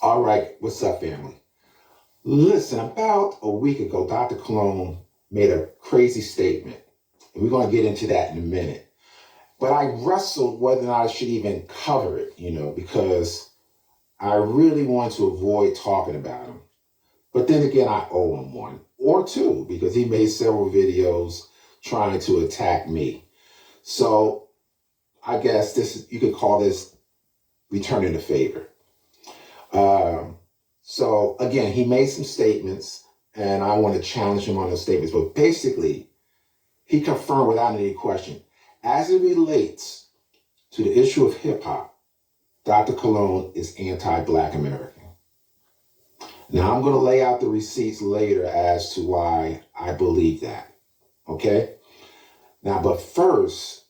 All right, what's up, family? Listen, about a week ago, Dr. Cologne made a crazy statement, and we're going to get into that in a minute. But I wrestled whether or not I should even cover it, because I really want to avoid talking about him. But then again, I owe him one or two because he made several videos trying to attack me. So I guess you could call this returning the favor. So again, he made some statements, and I want to challenge him on those statements. But basically, he confirmed without any question, as it relates to the issue of hip hop, Dr. Cologne is anti-Black American. Now, I'm going to lay out the receipts later as to why I believe that. Okay? Now, but first,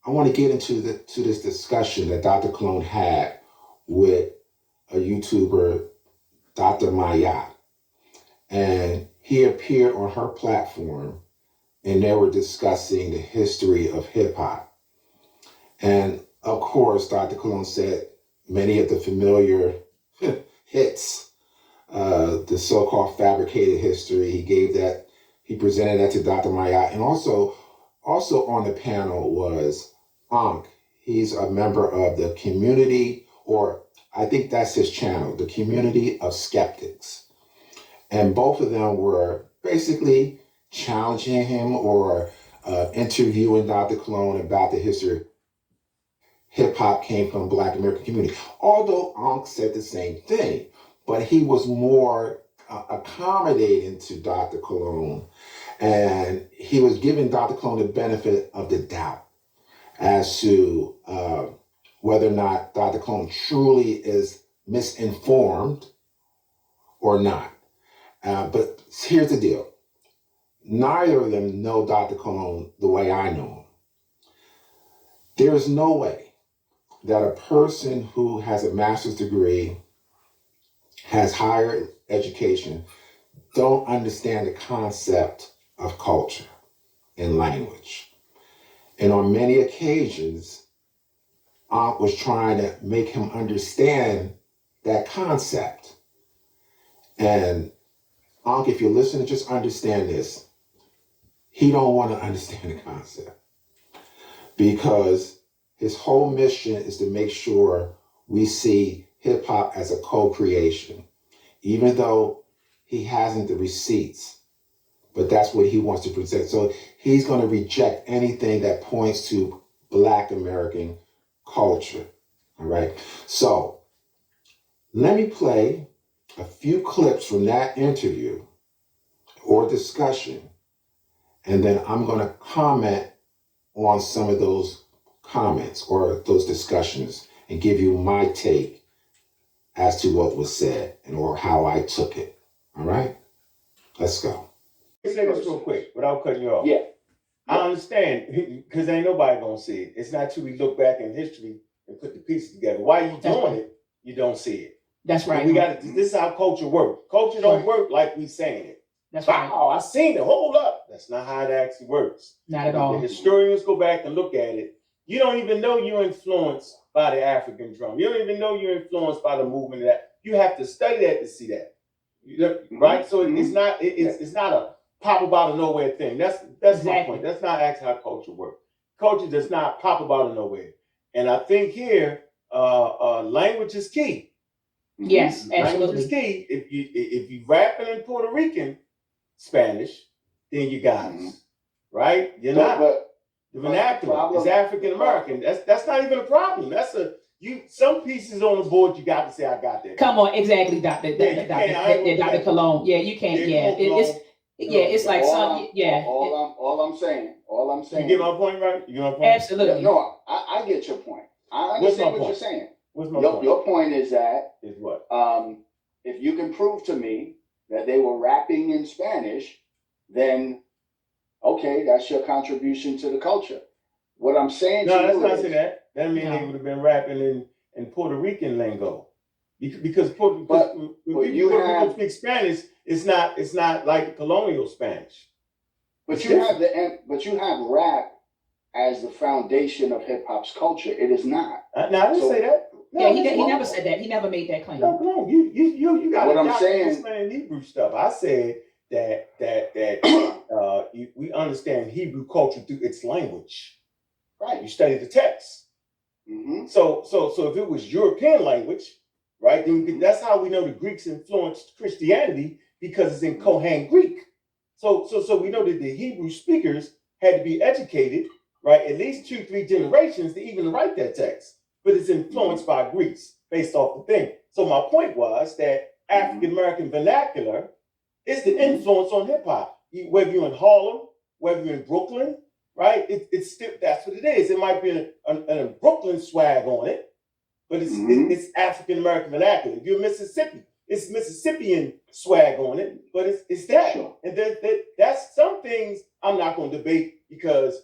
I want to get into this discussion that Dr. Cologne had with a YouTuber, Dr. Mayat. And he appeared on her platform, and they were discussing the history of hip hop. And of course, Dr. Cologne said many of the familiar hits, the so-called fabricated history. He presented that to Dr. Mayat. And also on the panel was Ankh. He's a member of the community, or I think that's his channel, the Community of Skeptics. And both of them were basically challenging him or interviewing Dr. Cologne about the history of hip-hop came from Black American community. Although Ankh said the same thing, but he was more accommodating to Dr. Cologne, and he was giving Dr. Cologne the benefit of the doubt as to whether or not Dr. Cologne truly is misinformed or not. But here's the deal. Neither of them know Dr. Cologne the way I know him. There is no way that a person who has a master's degree, has higher education, don't understand the concept of culture and language. And on many occasions, Ankh was trying to make him understand that concept. And Ankh, if you're listening, just understand this. He don't want to understand the concept because his whole mission is to make sure we see hip hop as a co-creation, even though he hasn't the receipts, but that's what he wants to present. So he's going to reject anything that points to Black American culture. All right. So let me play a few clips from that interview or discussion, and then I'm going to comment on some of those comments or those discussions and give you my take as to what was said and or how I took it. All right? Let's go. Say this real quick without cutting you off. Yeah. I understand because ain't nobody gonna see it. It's not till we look back in history and put the pieces together. While you doing it, you don't see it. That's right. And we got to. This is how culture works. Culture don't work like we saying it. That's right. Wow, I seen it. Hold up. That's not how it actually works. Not at all. The historians go back and look at it. You don't even know you're influenced by the African drum. You don't even know you're influenced by the movement of that. You have to study that to see that. Right? So it's not. It's not a pop up out of nowhere thing. That's exactly my point. That's not actually how culture works. Culture does not pop up out of nowhere. And I think here, language is key. Yes, language absolutely. is key. If you rapping in Puerto Rican Spanish, then you got it, right? You're not. The vernacular is African American. That's not even a problem. Some pieces on the board you got to say I got that. Come on, exactly, Dr. Cologne. Yeah, you can't. It's like some. Yeah. All I'm saying. You get my point, right? You get my point. Absolutely. No, I get your point. I understand what you're saying. What's my point? Your point is that is what? If you can prove to me that they were rapping in Spanish, then okay, that's your contribution to the culture. What I'm saying no, to that's you not is, saying that. That means they would have been rapping in Puerto Rican lingo, because when people speak Spanish, it's not like colonial Spanish. But you have rap as the foundation of hip hop's culture. It is not. No, I didn't say that. Yeah, he never said that. He never made that claim. No, come on. You got What to I'm saying- explain Hebrew stuff. I said that we understand Hebrew culture through its language. Right. You study the text. Mm-hmm. So if it was European language, right, then that's how we know the Greeks influenced Christianity, because it's in Koine Greek. So we know that the Hebrew speakers had to be educated, right, at least 2-3 generations to even write that text. But it's influenced by Greeks based off the thing. So my point was that African American vernacular is the influence on hip hop. Whether you're in Harlem, whether you're in Brooklyn, right? It's still, that's what it is. It might be a Brooklyn swag on it, but it's African American vernacular. If you're Mississippi, it's Mississippian swag on it, but it's that. Sure. And that's some things I'm not going to debate, because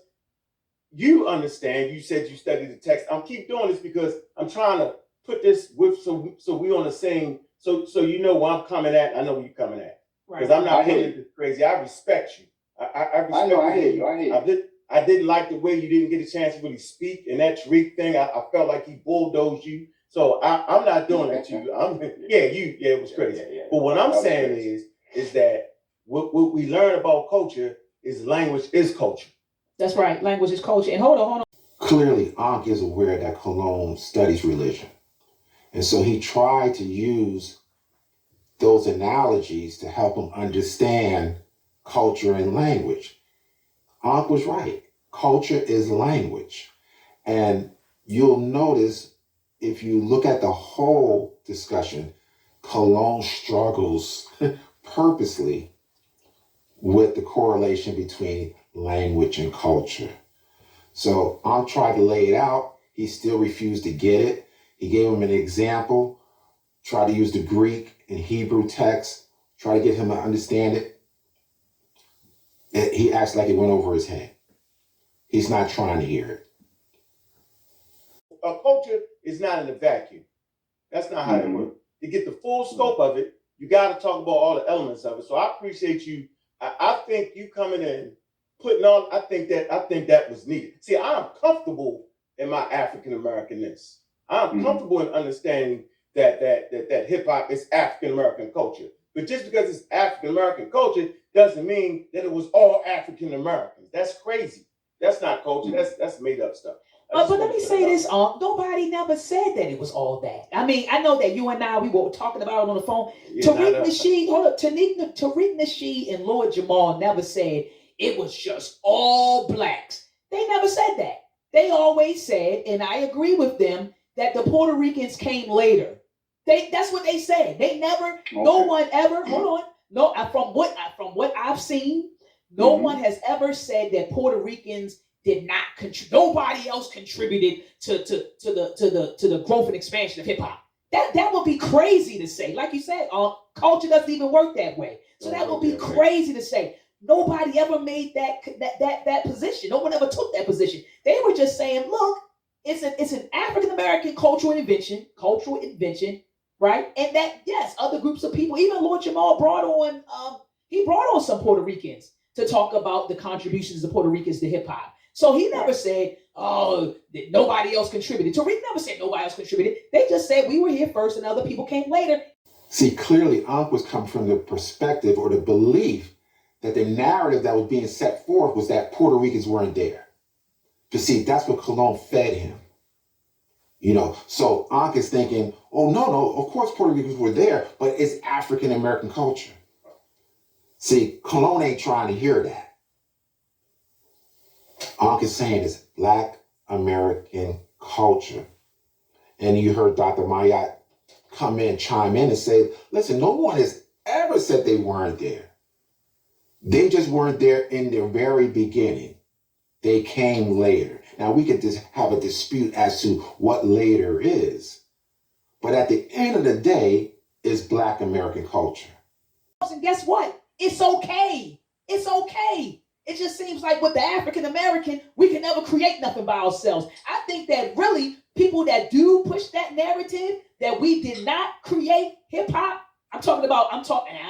you understand. You said you studied the text. I'm keep doing this because I'm trying to put this with so we on the same, so you know where I'm coming at. I know where you're coming at, because I'm not putting it crazy. I respect you. I respect I know. I hear you. I didn't like the way you didn't get a chance to really speak, and that Tariq thing, I felt like he bulldozed you. So I'm not doing that to you. It was crazy. Yeah. But what I'm saying is that what we learn about culture is language is culture. That's right. Language is culture. And hold on. Clearly, Ankh is aware that Cologne studies religion. And so he tried to use those analogies to help him understand culture and language. Ankh was right. Culture is language. And you'll notice, if you look at the whole discussion, Cologne struggles purposely with the correlation between language and culture. So Ankh tried to lay it out. He still refused to get it. He gave him an example, tried to use the Greek and Hebrew text, try to get him to understand it. He acts like it went over his head. He's not trying to hear it. A culture is not in a vacuum. That's not how it works. To get the full scope of it, you got to talk about all the elements of it. So I appreciate you. I think you coming in, putting on. I think that was needed. See, I'm comfortable in my African Americanness. I'm comfortable in understanding that hip hop is African American culture. But just because it's African American culture doesn't mean that it was all African Americans. That's crazy. That's not culture. That's made up stuff. But let me say this, nobody never said that it was all that. I mean, I know that you and I, we were talking about it on the phone. Yeah, Tariq Nasheed and Lord Jamal never said it was just all blacks. They never said that. They always said, and I agree with them, that the Puerto Ricans came later. That's what they said. They never, no one ever, from what I've seen, no one has ever said that Puerto Ricans did not contribute. Nobody else contributed to the growth and expansion of hip hop. That would be crazy to say. Like you said, culture doesn't even work that way. So that would be crazy to say. Nobody ever made that position. No one ever took that position. They were just saying, look, it's an African American cultural invention, right? And that, yes, other groups of people, even Lord Jamal brought on some Puerto Ricans to talk about the contributions of Puerto Ricans to hip hop. So he never said, that nobody else contributed. Tariq never said nobody else contributed. They just said we were here first and other people came later. See, clearly Ankh was coming from the perspective or the belief that the narrative that was being set forth was that Puerto Ricans weren't there. But see, that's what Cologne fed him. So Ankh is thinking, oh, no, of course Puerto Ricans were there, but it's African American culture. See, Cologne ain't trying to hear that. Ankh is saying it's Black American culture. And you heard Dr. Mayat chime in and say, listen, no one has ever said they weren't there. They just weren't there in the very beginning. They came later. Now, we could just have a dispute as to what later is. But at the end of the day, it's Black American culture. And guess what? It's okay. It's okay. It just seems like with the African American, we can never create nothing by ourselves. I think that really people that do push that narrative that we did not create hip hop, I'm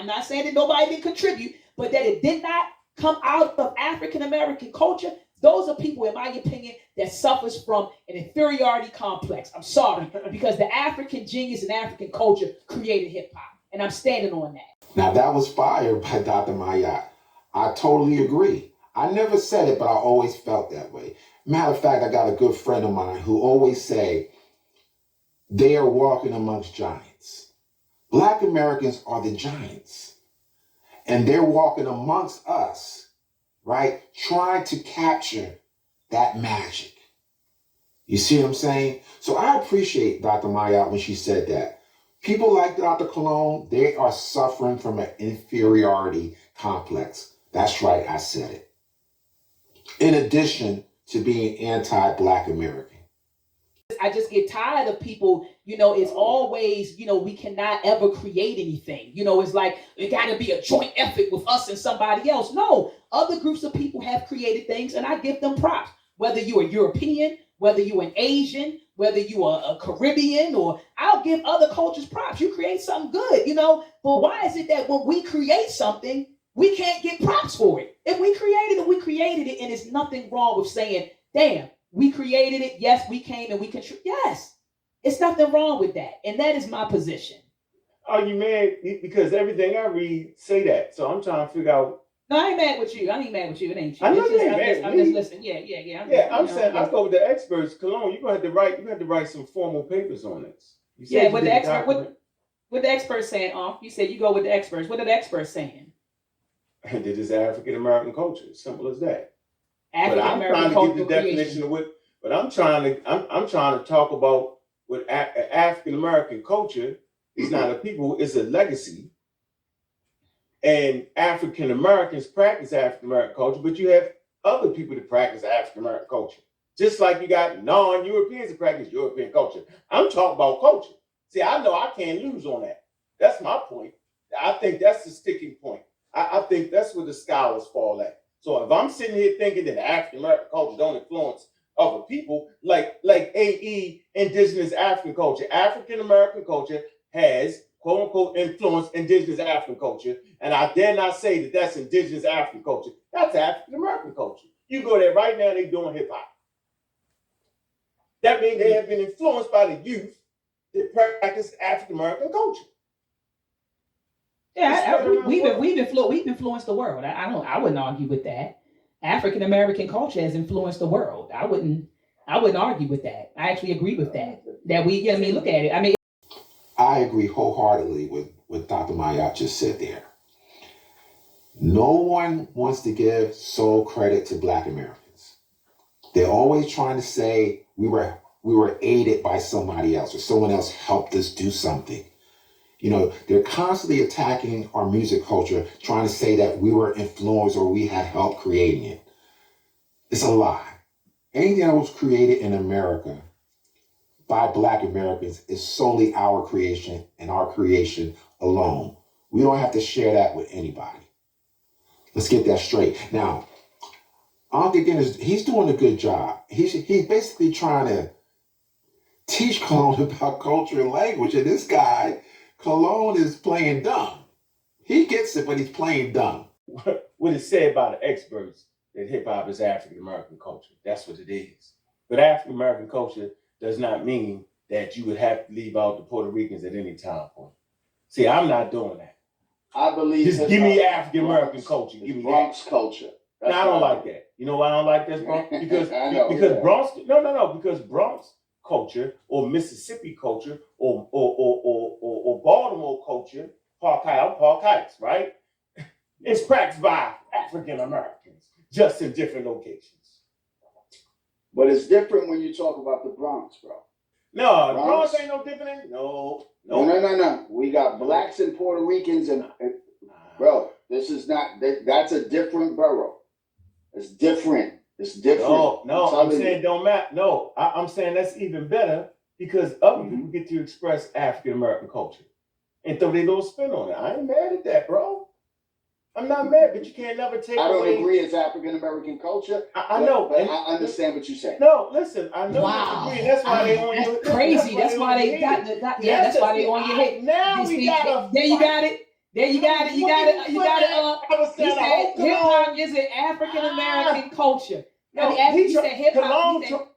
not saying that nobody didn't contribute, but that it did not come out of African American culture, Those are people, in my opinion, that suffers from an inferiority complex. I'm sorry, because the African genius and African culture created hip hop, and I'm standing on that. Now that was fire by Dr. Mayat. I totally agree. I never said it, but I always felt that way. Matter of fact, I got a good friend of mine who always say they are walking amongst giants. Black Americans are the giants, and they're walking amongst us, right? Trying to capture that magic. You see what I'm saying? So I appreciate Dr. Mayat when she said that. People like Dr. Cologne, they are suffering from an inferiority complex. That's right, I said it. In addition to being anti-Black American. I just get tired of people, it's always, we cannot ever create anything. It's like it got to be a joint effort with us and somebody else. No, other groups of people have created things, and I give them props. Whether you're a European, whether you're an Asian, whether you are a Caribbean, or I'll give other cultures props. You create something good, but why is it that when we create something, we can't get props for it? If we created it, and there's nothing wrong with saying, damn, we created it. Yes, we came and we contributed. Yes, it's nothing wrong with that. And that is my position. Are you mad? Because everything I read say that. So I'm trying to figure out. No, I ain't mad with you. I ain't mad with you. It ain't you. I know you ain't mad I'm with just me. listening. Yeah. I'm saying I go with the experts. Cologne, you have to write some formal papers on this. Yeah, what the experts saying, you said you go with the experts. What are the experts saying? That is African American culture. Simple as that. African But I'm trying to get the definition of what. But I'm trying to talk about what African American culture is not a people, it's a legacy. And African Americans practice African American culture, but you have other people that practice African American culture. Just like you got non-Europeans that practice European culture. I'm talking about culture. See, I know I can't lose on that. That's my point. I think that's the sticking point. I think that's where the scholars fall at. So if I'm sitting here thinking that African American culture don't influence other people, like AE, indigenous African culture, African American culture has quote unquote influenced indigenous African culture, and I dare not say that that's indigenous African culture. That's African American culture. You go there right now, they doing hip hop. That means they have been influenced by the youth that practice African American culture. Yeah, we've influenced the world. I wouldn't argue with that. African American culture has influenced the world. I wouldn't argue with that. I actually agree with that. That look at it. I agree wholeheartedly with what Dr. Mayat just said there. No one wants to give sole credit to Black Americans. They're always trying to say we were aided by somebody else or someone else helped us do something. They're constantly attacking our music culture, trying to say that we were influenced or we had help creating it. It's a lie. Anything that was created in America by Black Americans is solely our creation and our creation alone. We don't have to share that with anybody. Let's get that straight. Now, Uncle Guinness, he's doing a good job. He's basically trying to teach Cologne about culture and language, and this guy, Cologne, is playing dumb. He gets it, but he's playing dumb. What is said by the experts that hip hop is African American culture. That's what it is. But African American culture does not mean that you would have to leave out the Puerto Ricans at any time point. See, I'm not doing that. I believe just give me African American culture. Give me Bronx culture. No, I don't like that. You know why I don't like this, Bronx? Because because Bronx culture or Mississippi culture or Baltimore culture, Park Heights, right? It's practiced by African Americans, just in different locations. But it's different when you talk about the Bronx, bro. No, Bronx ain't no different. No. We got blacks and Puerto Ricans, and bro, this is not. That's a different borough. It's different. It's different. No, I'm saying don't matter. No, I'm saying that's even better because other people get to express African American culture and throw their little spin on it. I ain't mad at that, bro. I'm not mad, but you can't never take away. I don't agree it's African American culture. I know. But I understand what you're saying. No, listen, I know wow. you agree. That's why they on your head. Crazy. That's why they got that's why they on your head. Now we got there you got it. You got it. He said hip hop is an African American culture. No, you he said hip hop. Cologne.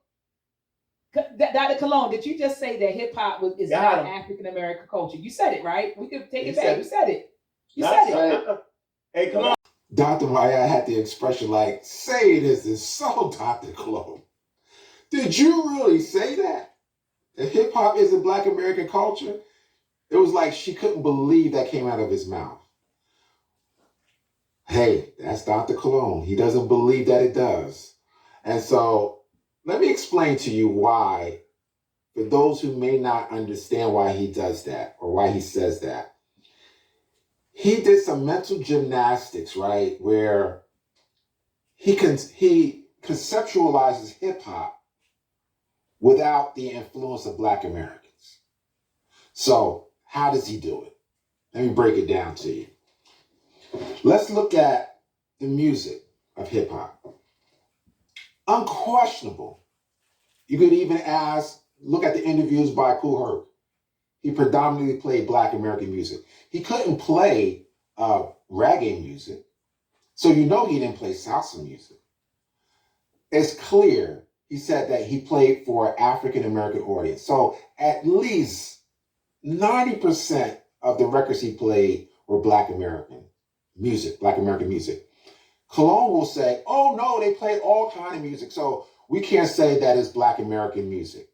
Dr. Cologne, did you just say that hip hop is Got not him. African American culture? You said it, right? We could take He it back. said You it. said it. You Not said it. so- Hey, come on. Dr. Maya had the expression like, say this is so Dr. Cologne. Did you really say that? That hip hop isn't Black American culture? It was like she couldn't believe that came out of his mouth. Hey, that's Dr. Cologne. He doesn't believe that it does. And so let me explain to you why, for those who may not understand why he does that or why he says that. He did some mental gymnastics, right, where he conceptualizes hip hop without the influence of Black Americans. So how does he do it? Let me break it down to you. Let's look at the music of hip hop. Unquestionable. You could even look at the interviews by Kool Herc. He predominantly played Black American music. He couldn't play reggae music, so you know he didn't play salsa music. It's clear he said that he played for an African American audience. So at least 90% of the records he played were Black American music, Black American music. Cologne will say, oh no, they played all kind of music, so we can't say that is Black American music.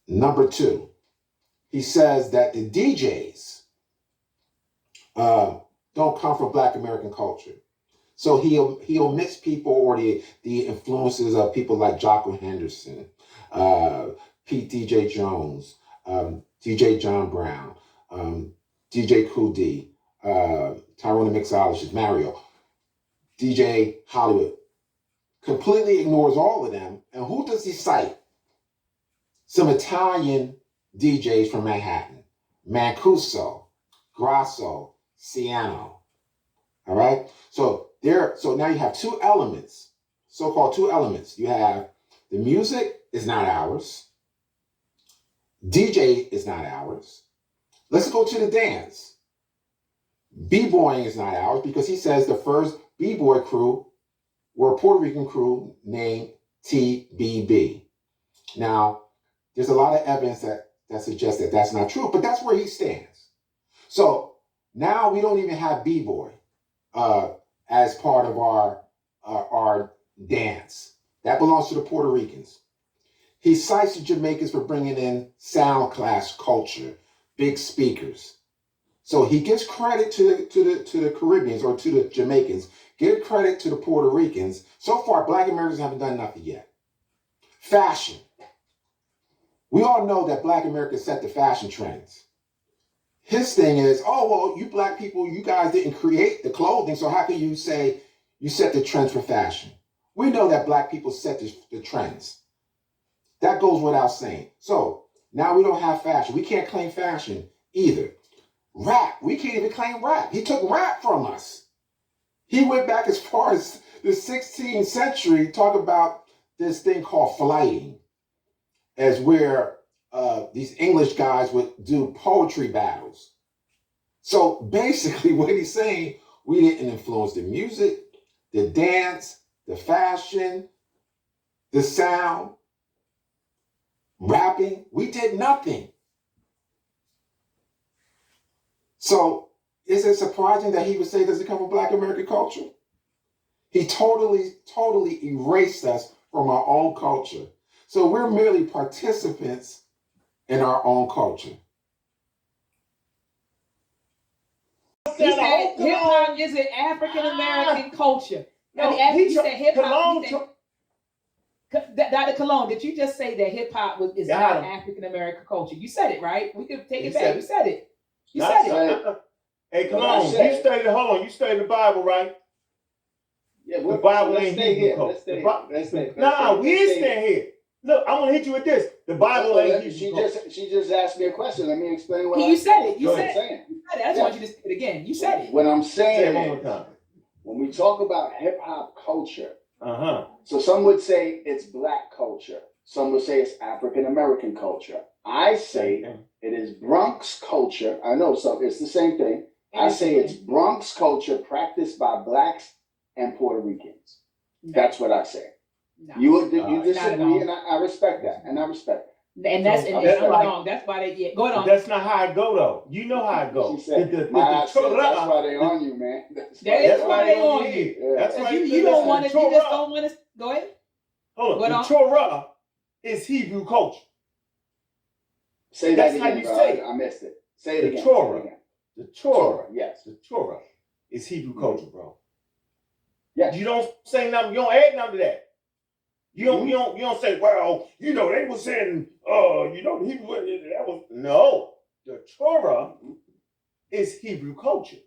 Number two, he says that the DJs don't come from Black American culture. So he omits people or the influences of people like Jocko Henderson, Pete DJ Jones, DJ John Brown, DJ Cool D, Tyrone the Mixologist, Mario, DJ Hollywood. Completely ignores all of them. And who does he cite? Some Italian DJs from Manhattan. Mancuso, Grasso, Ciano. All right? So now you have two elements, so-called two elements. You have the music is not ours. DJ is not ours. Let's go to the dance. B-boying is not ours because he says the first B-boy crew were a Puerto Rican crew named TBB. Now, there's a lot of evidence that suggests that that's not true, but that's where he stands. So now we don't even have B-boy as part of our dance. That belongs to the Puerto Ricans. He cites the Jamaicans for bringing in sound class culture, big speakers. So he gives credit to the Caribbeans or to the Jamaicans, give credit to the Puerto Ricans. So far, Black Americans haven't done nothing yet. Fashion. We all know that Black Americans set the fashion trends. His thing is, oh, well, you Black people, you guys didn't create the clothing, so how can you say you set the trends for fashion? We know that Black people set the trends. That goes without saying. So now we don't have fashion. We can't claim fashion either. Rap, we can't even claim rap. He took rap from us. He went back as far as the 16th century, talk about this thing called flighting, as where these English guys would do poetry battles. So basically what he's saying, we didn't influence the music, the dance, the fashion, the sound, rapping. We did nothing. So is it surprising that he would say, does it come from Black American culture? He totally erased us from our own culture. So we're merely participants in our own culture. He said hip hop is an African American culture. No, he said hip hop. Cologne. Dr. Cologne, did you just say that hip hop is Got not him. African American culture? You said it, right? We could take He it said back. it. You said it. You Not said so. it. Hey, come What I on. said. You studied, hold on. You studied the Bible, right? Yeah, The Bible let's ain't stay Hebrew here. code. Let's stay The here. Bi- Let's stay. Nah, we let's is stay here. staying here. Look, I want to hit you with this. The Bible ain't She Hebrew code. just asked me a question. Let me explain what You said it. You Go said ahead. it. You said it. I just want you to say it again. You said it. What I'm Say it saying one more is, time. when we talk about hip hop culture, Uh-huh. so some would say it's Black culture. Some would say it's African American culture. I say it is Bronx culture. I know, so it's the same thing. I say it's Bronx culture practiced by Blacks and Puerto Ricans. That's what I say. No. You Not at disagree, all. and I respect that, and I respect that. And that's So, and that's hold like- on. That's why they get. Go on. That's not how I go though. You know how I go. She said, The my said, Torah- that's why they on you, man. That's That's That's why why they they on on you. you. That's why You don't want to. You just don't want to. Go ahead. Hold Go on. on. The Torah is Hebrew culture. Say That's that how again, you bro. say it. I missed it. Say it The again. Torah. Say it again. The Torah. Torah, yes. The Torah is Hebrew culture, bro. Yes. You don't say nothing. You don't add nothing to that. You don't. Mhm. You don't say, well, they were saying, Hebrew. That was no. The Torah is Hebrew culture.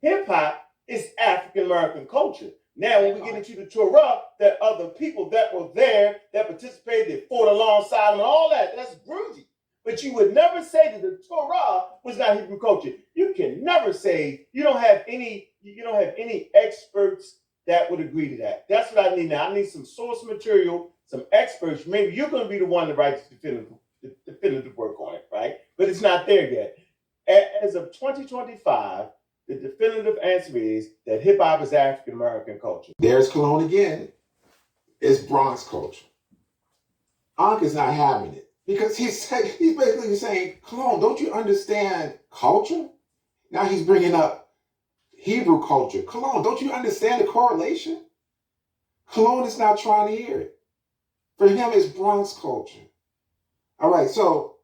Hip hop is African American culture. Now, when we get into the Torah, there are other people that were there that participated, that fought alongside them, and all that. That's groovy. But you would never say that the Torah was not Hebrew culture. You can never say you don't have any experts that would agree to that. That's what I need now. I need some source material, some experts. Maybe you're going to be the one to write the definitive work on it, right? But it's not there yet. As of 2025, the definitive answer is that hip hop is African American culture. There's Cologne again. It's Bronx culture. Ankh is not having it because he's basically saying, Cologne, don't you understand culture? Now he's bringing up Hebrew culture. Cologne, don't you understand the correlation? Cologne is not trying to hear it. For him, it's Bronx culture. All right, so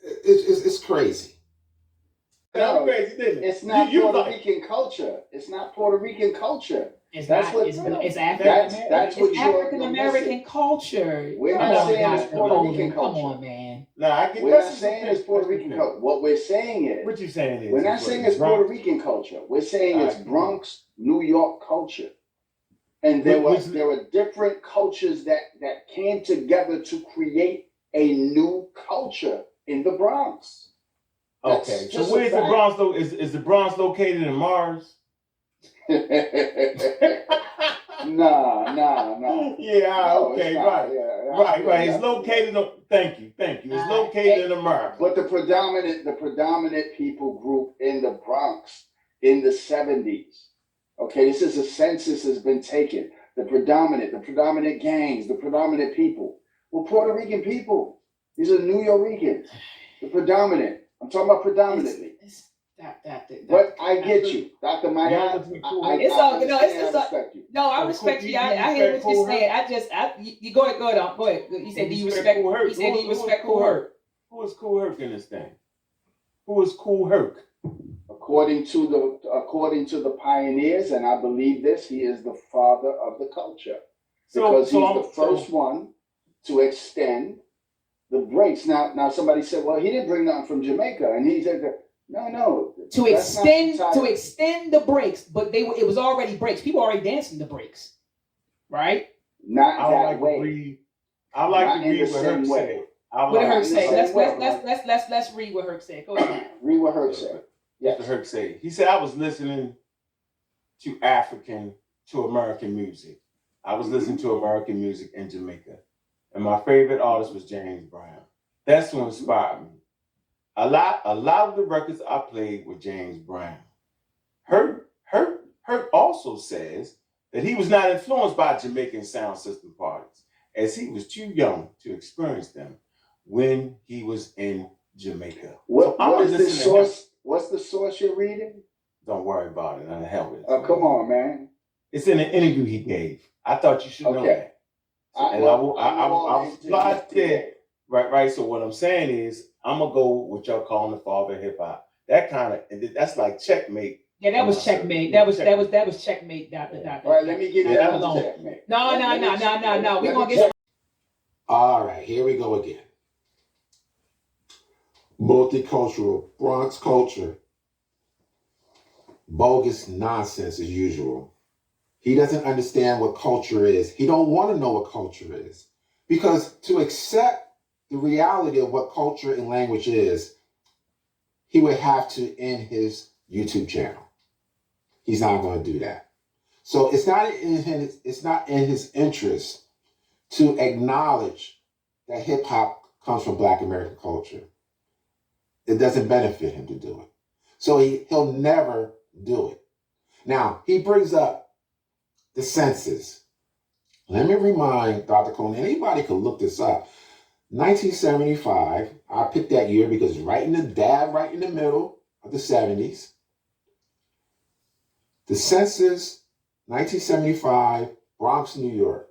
it's crazy. No, Crazy, didn't it? It's not You Puerto like- Rican culture. It's not Puerto Rican culture. It's That's not. what- It's that's African. what It's you're African American culture. We're Come not on, saying it's Dr. Puerto Poland. Rican Come culture. on, man. Nah, I get We're that's not just saying a it's Puerto that's Rican a- culture. What we're saying is, What you saying is we're not saying it's Bronx- Puerto Rican culture. We're saying it's Alright. Bronx, New York culture. And there Which- were different cultures that came together to create a new culture in the Bronx. That's Okay, so just a where's the fact. Bronx? Is the Bronx located in Mars? Nah. Yeah, No, okay, it's not. right. Yeah, Right. It's located on. Thank you. It's located in America. But the predominant people group in the Bronx in the 70s. Okay, this is a census has been taken. The predominant gangs, the predominant people were Puerto Rican people. These are New Yorkers. The predominant. I'm talking about predominantly. But I get you, Dr. Maya. It's all no. It's respect you. no. I respect you. I hear what you're saying. You go ahead. Go ahead. You said, do you respect? Kool Herc? He said, do you Who is respect Kool Kool Herc? Herc? Who is Kool Herc in this thing? Who is Kool Herc? According to the pioneers, and I believe this, he is the father of the culture because he's the first one to extend the breaks. Now somebody said, well, he didn't bring nothing from Jamaica, and he said, no. To extend the breaks, but it was already breaks. People already dancing the breaks, right? Not I would that like way. to read. I like Not to in read the what same Herc way. said. What did Herc say? same way. Let's read what Herc said. Go ahead. Read what Herc said. Yes. Yes. Herc said. He said, I was listening to American music. I was listening to American music in Jamaica. And my favorite artist was James Brown. That's what inspired me. A lot of the records I played were James Brown. Herc also says that he was not influenced by Jamaican sound system parties, as he was too young to experience them when he was in Jamaica. What is the listening to source? What's the source you're reading? Don't worry about it. The hell with it. Oh, come on, man. It's in an interview he gave. I thought you should know that. I was obliged there. Right. So what I'm saying is, I'm gonna go with what y'all calling the father of hip hop. That's like checkmate. Yeah, that was checkmate. That was checkmate, Doctor. All right, let me get that alone. checkmate. No. We're gonna get. All right, here we go again. Multicultural Bronx culture. Bogus nonsense as usual. He doesn't understand what culture is. He don't want to know what culture is. Because to accept the reality of what culture and language is, he would have to end his YouTube channel. He's not going to do that. So it's not in his interest to acknowledge that hip hop comes from Black American culture. It doesn't benefit him to do it. So he'll never do it. Now, he brings up the census. Let me remind Dr. Cone, anybody could look this up. 1975, I picked that year because it's right in the middle of the 70s. The census, 1975, Bronx, New York.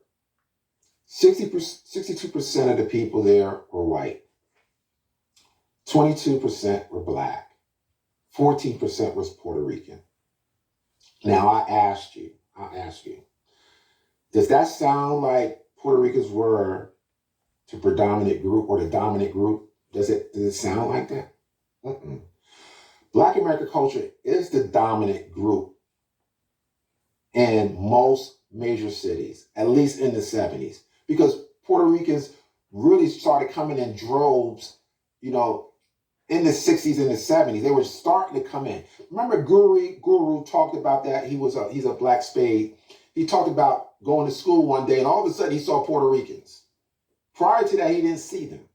62% of the people there were white. 22% were black. 14% was Puerto Rican. Now I ask you, does that sound like Puerto Ricans were the predominant group or the dominant group? Does it sound like that? Mm-mm. Black American culture is the dominant group in most major cities, at least in the 70s, because Puerto Ricans really started coming in droves, in the 60s and the 70s. They were starting to come in. Remember Guru talked about that. He's a black spade. He talked about going to school one day and all of a sudden he saw Puerto Ricans. Prior to that, he didn't see them.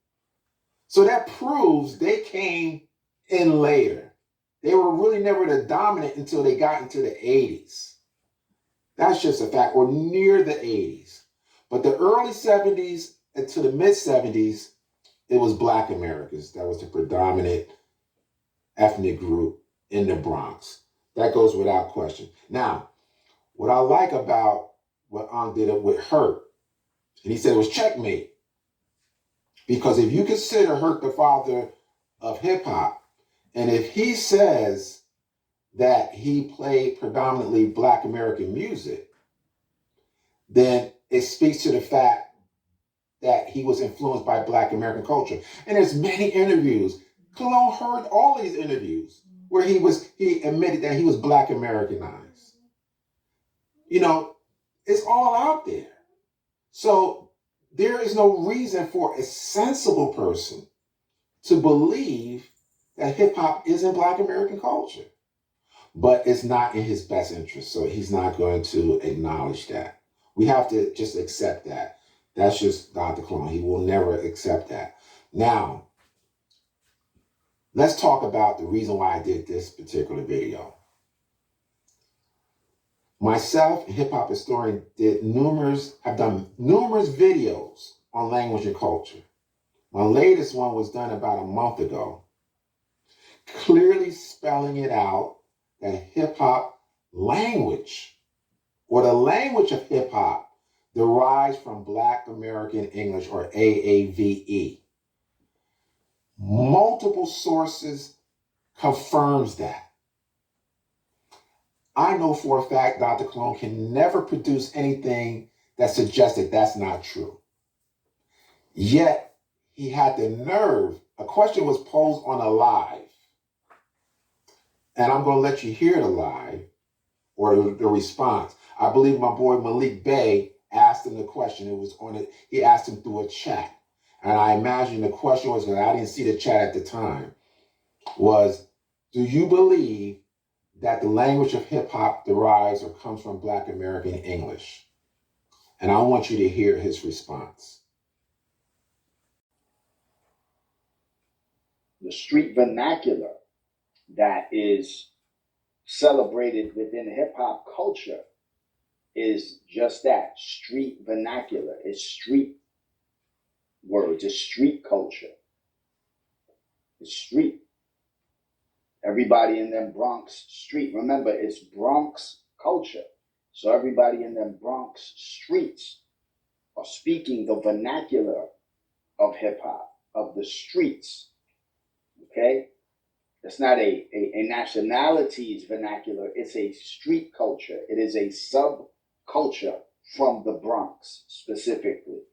So that proves they came in later. They were really never the dominant until they got into the 80s. That's just a fact, or near the 80s. But the early 70s into the mid 70s, it was Black Americans that was the predominant ethnic group in the Bronx. That goes without question. Now, what I like about what Ankh did with Hurt, and he said it was checkmate. Because if you consider Hurt the father of hip hop, and if he says that he played predominantly Black American music, then it speaks to the fact that he was influenced by Black American culture. And there's many interviews. Cologne heard all these interviews where he admitted that he was Black Americanized. It's all out there. So there is no reason for a sensible person to believe that hip hop isn't Black American culture. But it's not in his best interest, so he's not going to acknowledge that. We have to just accept that. That's just Dr. Clone. He will never accept that. Now, let's talk about the reason why I did this particular video. Myself, a hip hop historian, have done numerous videos on language and culture. My latest one was done about a month ago, clearly spelling it out that hip hop language, or the language of hip hop, derives from Black American English, or AAVE. Multiple sources confirms that. I know for a fact Dr. Cologne can never produce anything that suggests that that's not true. Yet, he had the nerve. A question was posed on a live. And I'm going to let you hear the live or the response. I believe my boy Malik Bey asked him the question. He asked him through a chat. And I imagine the question was, because I didn't see the chat at the time, was, do you believe that the language of hip hop derives or comes from Black American English? And I want you to hear his response. The street vernacular that is celebrated within hip hop culture is just that, street vernacular. It's street words, it's street culture. It's street. Everybody in them Bronx street. Remember, it's Bronx culture. So everybody in them Bronx streets are speaking the vernacular of hip hop, of the streets. Okay? It's not a nationality's vernacular, it's a street culture. It is a subculture from the Bronx specifically.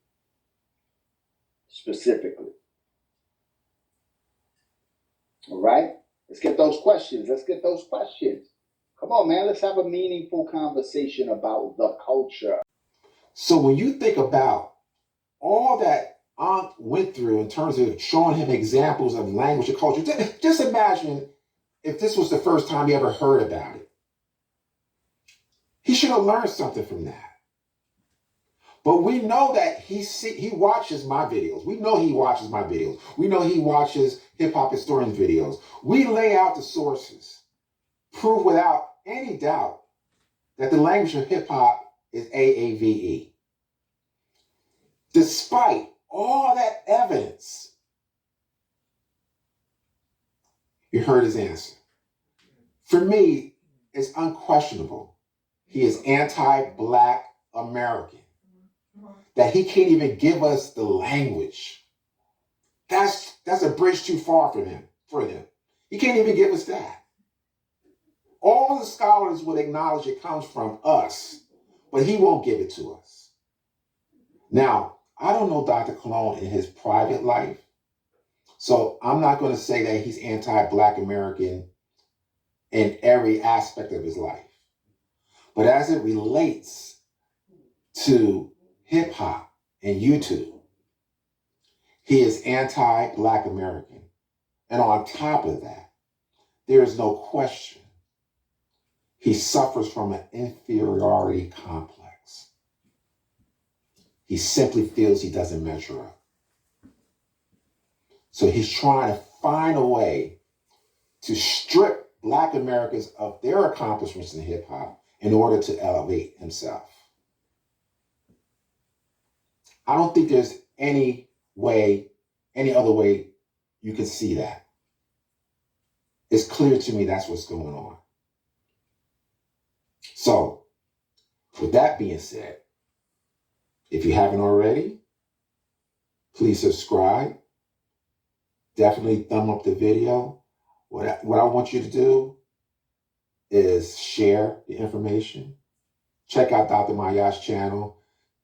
All right? Let's get those questions. Come on, man. Let's have a meaningful conversation about the culture. So when you think about all that Ankh went through in terms of showing him examples of language and culture, just imagine if this was the first time he ever heard about it. He should have learned something from that. But we know that he watches my videos. We know he watches my videos. We know he watches hip-hop historians' videos. We lay out the sources, prove without any doubt that the language of hip-hop is AAVE. despite all that evidence, you heard his answer. For me, it's unquestionable. He is anti-Black American. That he can't even give us the language. That's a bridge too far for him. He can't even give us that. All the scholars would acknowledge it comes from us, but he won't give it to us. Now, I don't know Dr. Cologne in his private life, so I'm not going to say that he's anti-Black American in every aspect of his life. But as it relates to hip hop and YouTube, he is anti-Black American. And on top of that, there is no question he suffers from an inferiority complex. He simply feels he doesn't measure up. So he's trying to find a way to strip Black Americans of their accomplishments in hip hop in order to elevate himself. I don't think there's any other way you can see that. It's clear to me that's what's going on. So, with that being said, if you haven't already, please subscribe. Definitely thumb up the video. What I want you to do is share the information. Check out Dr. Maya's channel.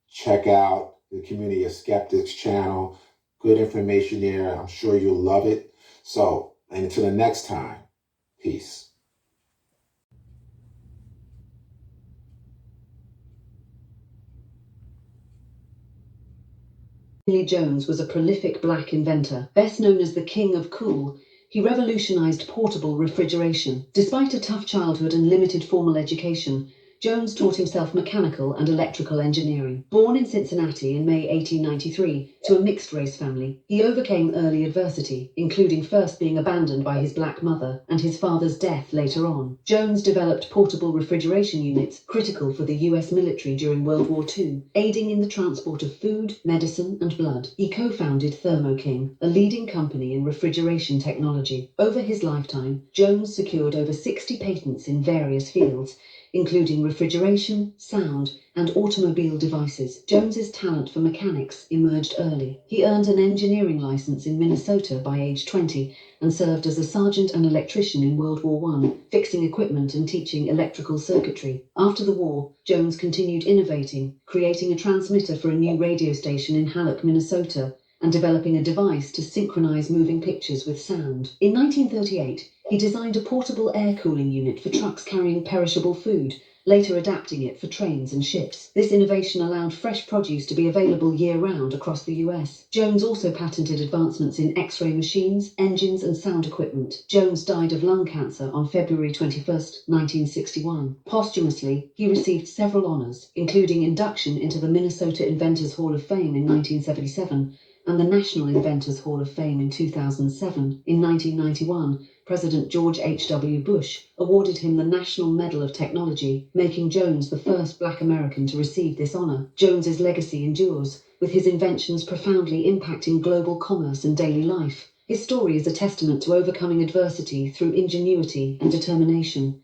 Check out the Community of Skeptics channel. Good information there. I'm sure you'll love it. So, and until the next time, peace. Jones was a prolific Black inventor, best known as the King of Cool. He revolutionized portable refrigeration. Despite a tough childhood and limited formal education, Jones taught himself mechanical and electrical engineering. Born in Cincinnati in May 1893 to a mixed-race family, he overcame early adversity, including first being abandoned by his Black mother and his father's death later on. Jones developed portable refrigeration units critical for the U.S. military during World War II, aiding in the transport of food, medicine, and blood. He co-founded Thermo King, a leading company in refrigeration technology. Over his lifetime, Jones secured over 60 patents in various fields, including refrigeration, sound, and automobile devices. Jones's talent for mechanics emerged early. He earned an engineering license in Minnesota by age 20 and served as a sergeant and electrician in World War I, fixing equipment and teaching electrical circuitry. After the war, Jones continued innovating, creating a transmitter for a new radio station in Hallock, Minnesota, and developing a device to synchronize moving pictures with sound. In 1938, he designed a portable air cooling unit for trucks carrying perishable food, later adapting it for trains and ships. This innovation allowed fresh produce to be available year-round across the US. Jones also patented advancements in X-ray machines, engines, and sound equipment. Jones died of lung cancer on February 21, 1961. Posthumously, he received several honors, including induction into the Minnesota Inventors Hall of Fame in 1977, and the National Inventors Hall of Fame in 2007. In 1991, President George H.W. Bush awarded him the National Medal of Technology, making Jones the first Black American to receive this honor. Jones's legacy endures, with his inventions profoundly impacting global commerce and daily life. His story is a testament to overcoming adversity through ingenuity and determination,